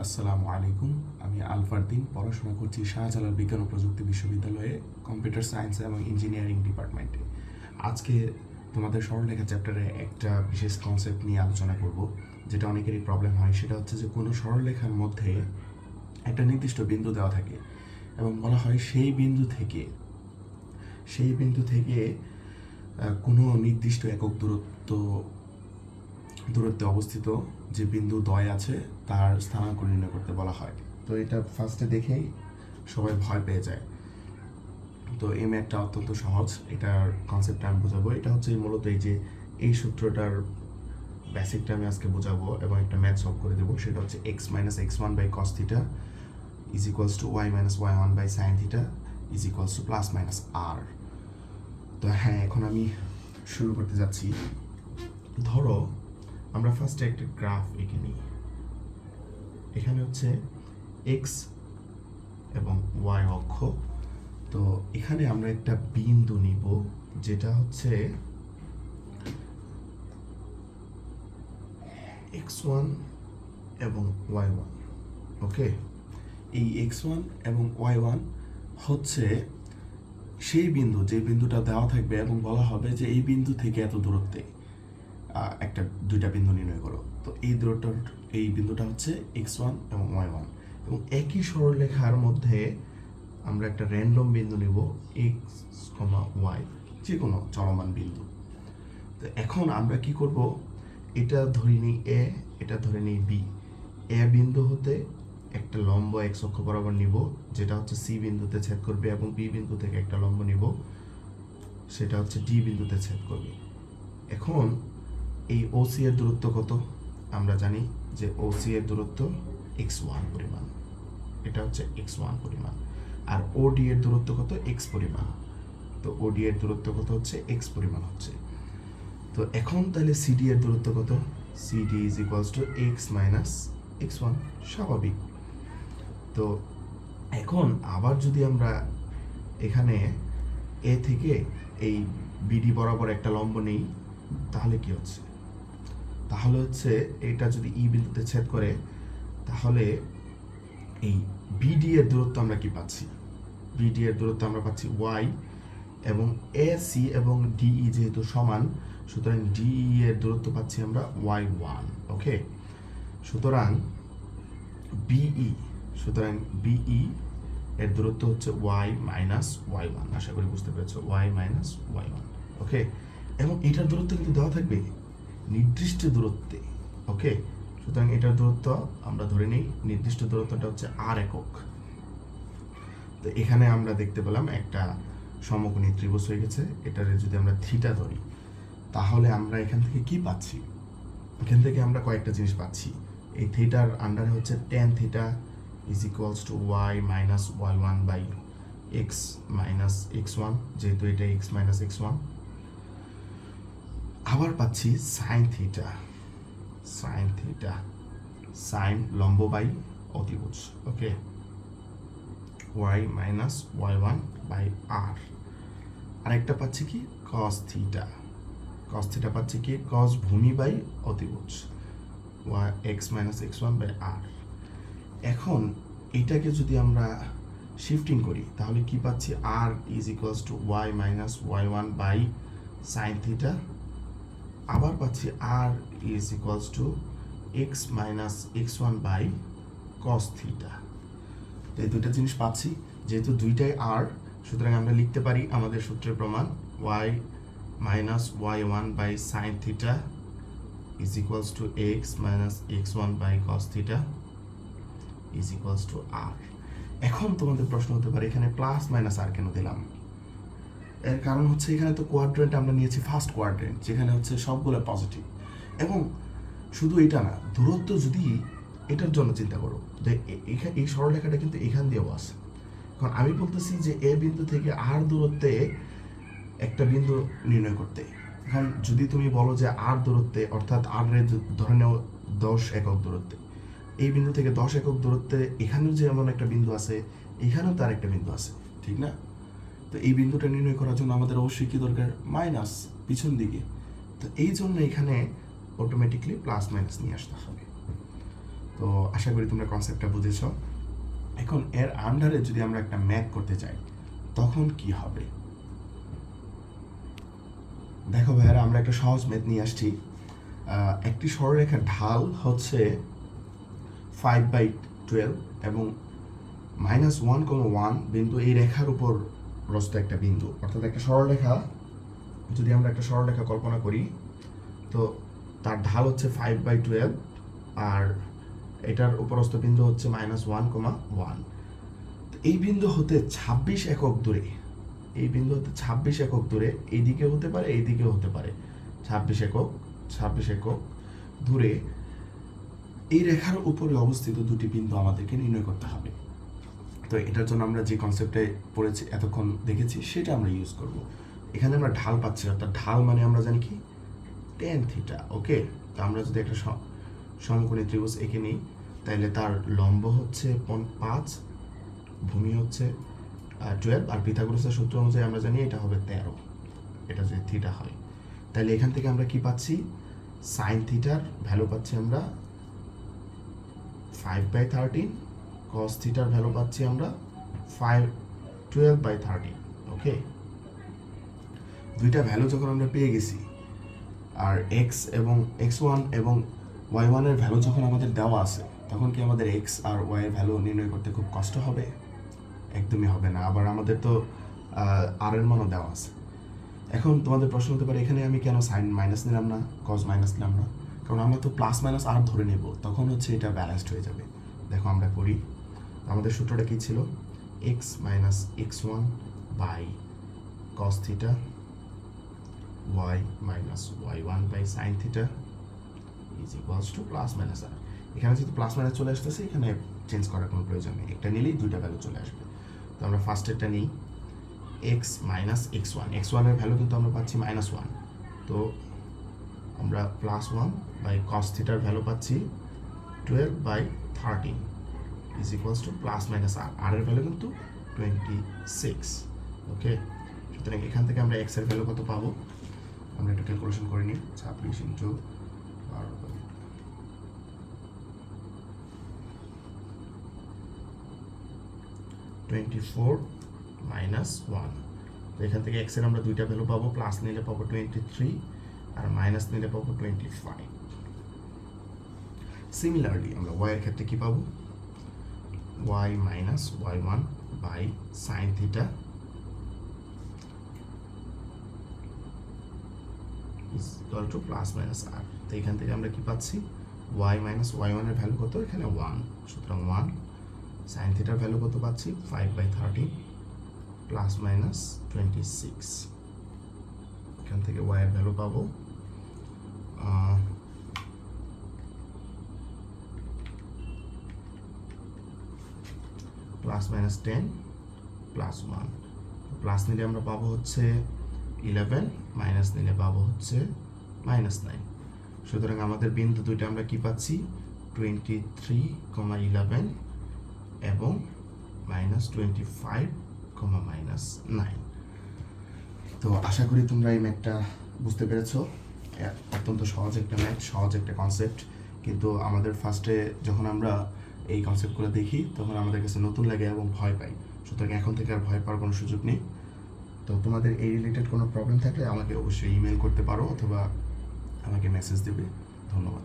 আসসালামু আলাইকুম। আমি আলফারদিন পড়াশোনা করছি শাহজালাল বিজ্ঞান ও প্রযুক্তি বিশ্ববিদ্যালয়ে কম্পিউটার সায়েন্স এবং ইঞ্জিনিয়ারিং ডিপার্টমেন্টে। আজকে তোমাদের সরলরেখা চ্যাপ্টারে একটা বিশেষ কনসেপ্ট নিয়ে আলোচনা করব, যেটা অনেকেরই প্রবলেম হয়। সেটা হচ্ছে যে কোনো সরলরেখার মধ্যে একটা নির্দিষ্ট বিন্দু দেওয়া থাকে এবং বলা হয় সেই বিন্দু থেকে কোনো নির্দিষ্ট একক দূরত্বে অবস্থিত যে বিন্দু দ্বয় আছে তার স্থানাঙ্ক নির্ণয় করতে বলা হয়। তো এটা ফার্স্টে দেখেই সবাই ভয় পেয়ে যায়। তো এই ম্যাথটা অত্যন্ত সহজ, এটার কনসেপ্টটা আমি বোঝাবো। এটা হচ্ছে মূলত এই সূত্রটার বেসিকটা আমি আজকে বোঝাবো এবং একটা ম্যাথ সলভ করে দেবো। সেটা হচ্ছে X minus X one by cos theta is equals to Y minus Y one by sine theta is equals to plus minus R. তো হ্যাঁ, এখন আমি শুরু করতে যাচ্ছি। ধরো আমরা ফার্স্টে একটা গ্রাফ এঁকে নিই। এখানে হচ্ছে এক্স এবং ওয়াই অক্ষ। তো এখানে আমরা একটা বিন্দু নিব, যেটা হচ্ছে এক্স ওয়ান এবং ওয়াই ওয়ান। ওকে, এই এক্স ওয়ান এবং ওয়াই ওয়ান হচ্ছে সেই বিন্দু, যে বিন্দুটা দেওয়া থাকবে এবং বলা হবে যে এই বিন্দু থেকে এত দূরত্বে দুইটা বিন্দু নির্ণয় করো। তো এই বিন্দুটা হচ্ছে এক্স ওয়ান এবং ওয়াই ওয়ান, এবং একই সরলরেখার মধ্যে আমরা একটা র্যান্ডম বিন্দু নেব, এক্স ওয়াই, যে কোনো চলমান বিন্দু। তো এখন আমরা কি করব, এটা ধরে নিই এ, এটা ধরে নিই বি। এ বিন্দু হতে একটা লম্ব এক্স অক্ষ বরাবর নিব, যেটা হচ্ছে সি বিন্দুতে ছেদ করবে, এবং বি বিন্দু থেকে একটা লম্ব নিব, সেটা হচ্ছে ডি বিন্দুতে ছেদ করবে। এখন এই ওসি এর দূরত্ব কত? আমরা জানি যে ওসি এর দূরত্ব এক্স ওয়ান পরিমাণ, এটা হচ্ছে এক্স ওয়ান পরিমাণ। আর ওডি এর দূরত্ব কত? এক্স পরিমাণ। তো ওডি এর দূরত্ব কত হচ্ছে? এক্স পরিমাণ হচ্ছে। তো এখন তাহলে সিডি এর দূরত্ব কত? CD is equals to X minus X one, স্বাভাবিক। তো এখন আবার যদি আমরা এখানে এ থেকে এই বিডি বরাবর একটা লম্ব নেই, তাহলে কি হচ্ছে? তাহলে হচ্ছে এটা যদি ই বিন্দুতে ছেদ করে, তাহলে এই বিডি এর দূরত্ব আমরা কি পাচ্ছি? বিডি এর দূরত্ব আমরা পাচ্ছি ওয়াই, এবং এ সি এবং ডিই যেহেতু সমান, সুতরাং ডিই এর দূরত্ব পাচ্ছি আমরা ওয়াই ওয়ান। ওকে, সুতরাং বিই এর দূরত্ব হচ্ছে ওয়াই মাইনাস ওয়াই ওয়ান। আশা করি বুঝতে পেরেছো, ওয়াই মাইনাস ওয়াই ওয়ান। ওকে, এবং এটার দূরত্ব কিন্তু দেওয়া থাকবে নির্দিষ্ট দূরত্বে। ওকে, সুতরাং এটার দূরত্ব আমরা ধরে নিই, নির্দিষ্ট দূরত্বটা হচ্ছে আর একক। তো এখানে আমরা দেখতে পেলাম একটা সমকোণী ত্রিভুজ হয়ে গেছে। এটারে যদি আমরা থিটা ধরি, তাহলে আমরা এখান থেকে কি পাচ্ছি? এখান থেকে আমরা কয়েকটা জিনিস পাচ্ছি। এই থিটার আন্ডারে হচ্ছে tan theta is equals to Y minus Y one by X minus X one, যেহেতু এটা এক্স মাইনাস এক্স ওয়ান। আবার পাচ্ছি সাইন থিটা, সাইন লম্ব বাই অতিভুজ। Okay, Y minus Y one by R. আরেকটা পাচ্ছি কি? কস থিটা পাচ্ছি কি? কস ভূমি বাই অতিভুজ, Y X minus X one by R. এখন এইটাকে যদি আমরা শিফটিং করি, তাহলে কি পাচ্ছি? R is equals to Y minus Y one by sine theta. আবার পাচ্ছি R is equals to X minus X one by cos theta. তো এই দুইটা জিনিস পাচ্ছি, যেহেতু দুইটাই আর, সুতরাং আমরা লিখতে পারি আমাদের সূত্রের প্রমাণ, Y minus Y one by sine theta is equals to X minus X one by cos theta is equals to R. এখন তোমাদের প্রশ্ন হতে পারে, এখানে প্লাস মাইনাস আর কেন দিলাম? এর কারণ হচ্ছে এখানে তো কোয়াড্রেন্ট আমরা নিয়েছি ফার্স্ট কোয়াড্রেন্ট, যেখানে হচ্ছে সবগুলো পজিটিভ। এবং শুধু এটা না, দূরত্ব যদি এটার জন্য চিন্তা করো, যে এই সরলরেখাটা কিন্তু এখান দিয়েও আসে। এখন আমি বলতেছি যে এ বিন্দু থেকে আর দূরত্বে একটা বিন্দু নির্ণয় করতে। এখন যদি তুমি বলো যে আর দূরত্বে, অর্থাৎ আর ধরে নেও 10 একক দূরত্বে, এই বিন্দু থেকে 10 একক দূরত্বে এখানেও যে এমন একটা বিন্দু আছে, এখানেও তার একটা বিন্দু আছে, ঠিক না? তো এই বিন্দুটা নির্ণয় করার জন্য আমাদের অবশ্যই কি দরকার? মাইনাস পিছন দিকে। তো এই জন্য এখানে অটোমেটিকলি প্লাস মাইনাস নিয়ে আসতে হবে। তো আশা করি তোমরা কনসেপ্টটা বুঝেছ। এখন এর আন্ডারে যদি আমরা একটা ম্যাথ করতে চাই তখন কি হবে? দেখো ভাইয়ারা, আমরা একটা সহজ ম্যাথ নিয়ে আসছি। একটি সরলরেখার ঢাল হচ্ছে 5/12 এবং -1,1 বিন্দু এই রেখার উপর রস্ত একটা বিন্দু, অর্থাৎ একটা সরলরেখা। যদি আমরা একটা সরলরেখা কল্পনা করি, তো তার ঢাল হচ্ছে 5/12 আর এটার উপরস্থ বিন্দু হচ্ছে -1,1। এই বিন্দু হতে 26 একক দূরে, এই বিন্দু হতে 26 একক দূরে, এইদিকে হতে পারে এইদিকেও হতে পারে, 26 একক দূরে এই রেখার উপরে অবস্থিত দুটি বিন্দু আমাদেরকে নির্ণয় করতে হবে। তো এটার জন্য আমরা যে কনসেপ্টে পড়েছি এতক্ষণ দেখেছি সেটা আমরা ইউজ করব। এখানে আমরা ঢাল পাচ্ছি, অর্থাৎ ঢাল মানে আমরা জানি কি tan থিটা। ওকে, তো আমরা যদি একটা সমকোণী ত্রিভুজ এঁকে নিই, তাহলে তার লম্ব হচ্ছে 5, ভূমি হচ্ছে 12, আর পিথাগোরাসের সূত্র অনুযায়ী আমরা জানি এটা হবে 13। এটা যদি থিটা হয়, তাহলে এখান থেকে আমরা কি পাচ্ছি? সাইন থিটার ভ্যালু পাচ্ছি আমরা 5/13, কস থিটার ভ্যালু পাচ্ছি আমরা 12/13। ওকে, দুইটা ভ্যালু যখন আমরা পেয়ে গেছি, আর x1 এবং y1 এর ভ্যালু যখন আমাদের দেওয়া আছে, তখন কি আমাদের x আর y এর ভ্যালু নির্ণয় করতে খুব কষ্ট হবে? একদমই হবে না। আবার আমাদের তো আর এর মানও দেওয়া আছে। এখন তোমাদের প্রশ্ন হতে পারে, এখানে আমি কেন সাইন মাইনাস নিলাম না, কস মাইনাস নিলাম না? কারণ আমরা তো প্লাস মাইনাস আর ধরে নেব, তখন হচ্ছে এটা ব্যালেন্সড হয়ে যাবে। দেখো আমরা করি, আমাদের সূত্রটা কি ছিল? x - x1 by cos theta, y - y1 by sine theta is equals to plus minus R. এখানে যেহেতু প্লাস মাইনাস চলে আসতেছে, এখানে চেঞ্জ করার কোনো প্রয়োজন নেই, একটা নিলেই দুইটা ভ্যালু চলে আসবে। তো আমরা ফার্স্টেরটা নিই, x - x1 এর ভ্যালু কিন্তু আমরা পাচ্ছি -1, তো আমরা +1 বাই কস থিটার ভ্যালু পাচ্ছি 12/13 is equals to plus minus R. আর এর ভ্যালু কিন্তু 26। ওকে, সুতরাং এখান থেকে আমরা x এর ভ্যালু কত পাবো? আমরা একটা ক্যালকুলেশন করে নিই। 26 ইন্টু 24 - 1। তো এখান থেকে x এর আমরা দুইটা ভ্যালু পাবো, প্লাস নিলে পাবো 23 আর মাইনাস নিলে পাবো 25। সিমিলারলি আমরা y এর ক্ষেত্রে কি পাবো? y - y1 by sine theta is equal to plus minus R. তো এখান থেকে আমরা কি পাচ্ছি? y - y1 এর ভ্যালু কত? এখানে 1, সুতরাং 1। সাইন থিটার ভ্যালু কত পাচ্ছি? 5/13 প্লাস মাইনাস 26। এখান থেকে y এর ভ্যালু পাবো প্লাস মাইনাস 10 প্লাস 1। প্লাস নিলে আমরা পাবো হচ্ছে 11, মাইনাস নিলে পাবো হচ্ছে -9। সুতরাং আমাদের বিন্দু দুইটা আমরা কি পাচ্ছি? 23,11 এবং -25, -9। তো আশা করি তোমরা এই ম্যাথটা বুঝতে পেরেছো। অত্যন্ত সহজ একটা ম্যাথ, সহজ একটা কনসেপ্ট, কিন্তু আমাদের ফার্স্টে যখন আমরা এই কনসেপ্টগুলো দেখি তখন আমাদের কাছে নতুন লাগে এবং ভয় পাই। সুতরাং এখন থেকে আর ভয় পাওয়ার কোনো সুযোগ নেই। তো তোমাদের এই রিলেটেড কোনো প্রবলেম থাকলে আমাকে অবশ্যই ইমেল করতে পারো অথবা আমাকে মেসেজ দেবে। ধন্যবাদ।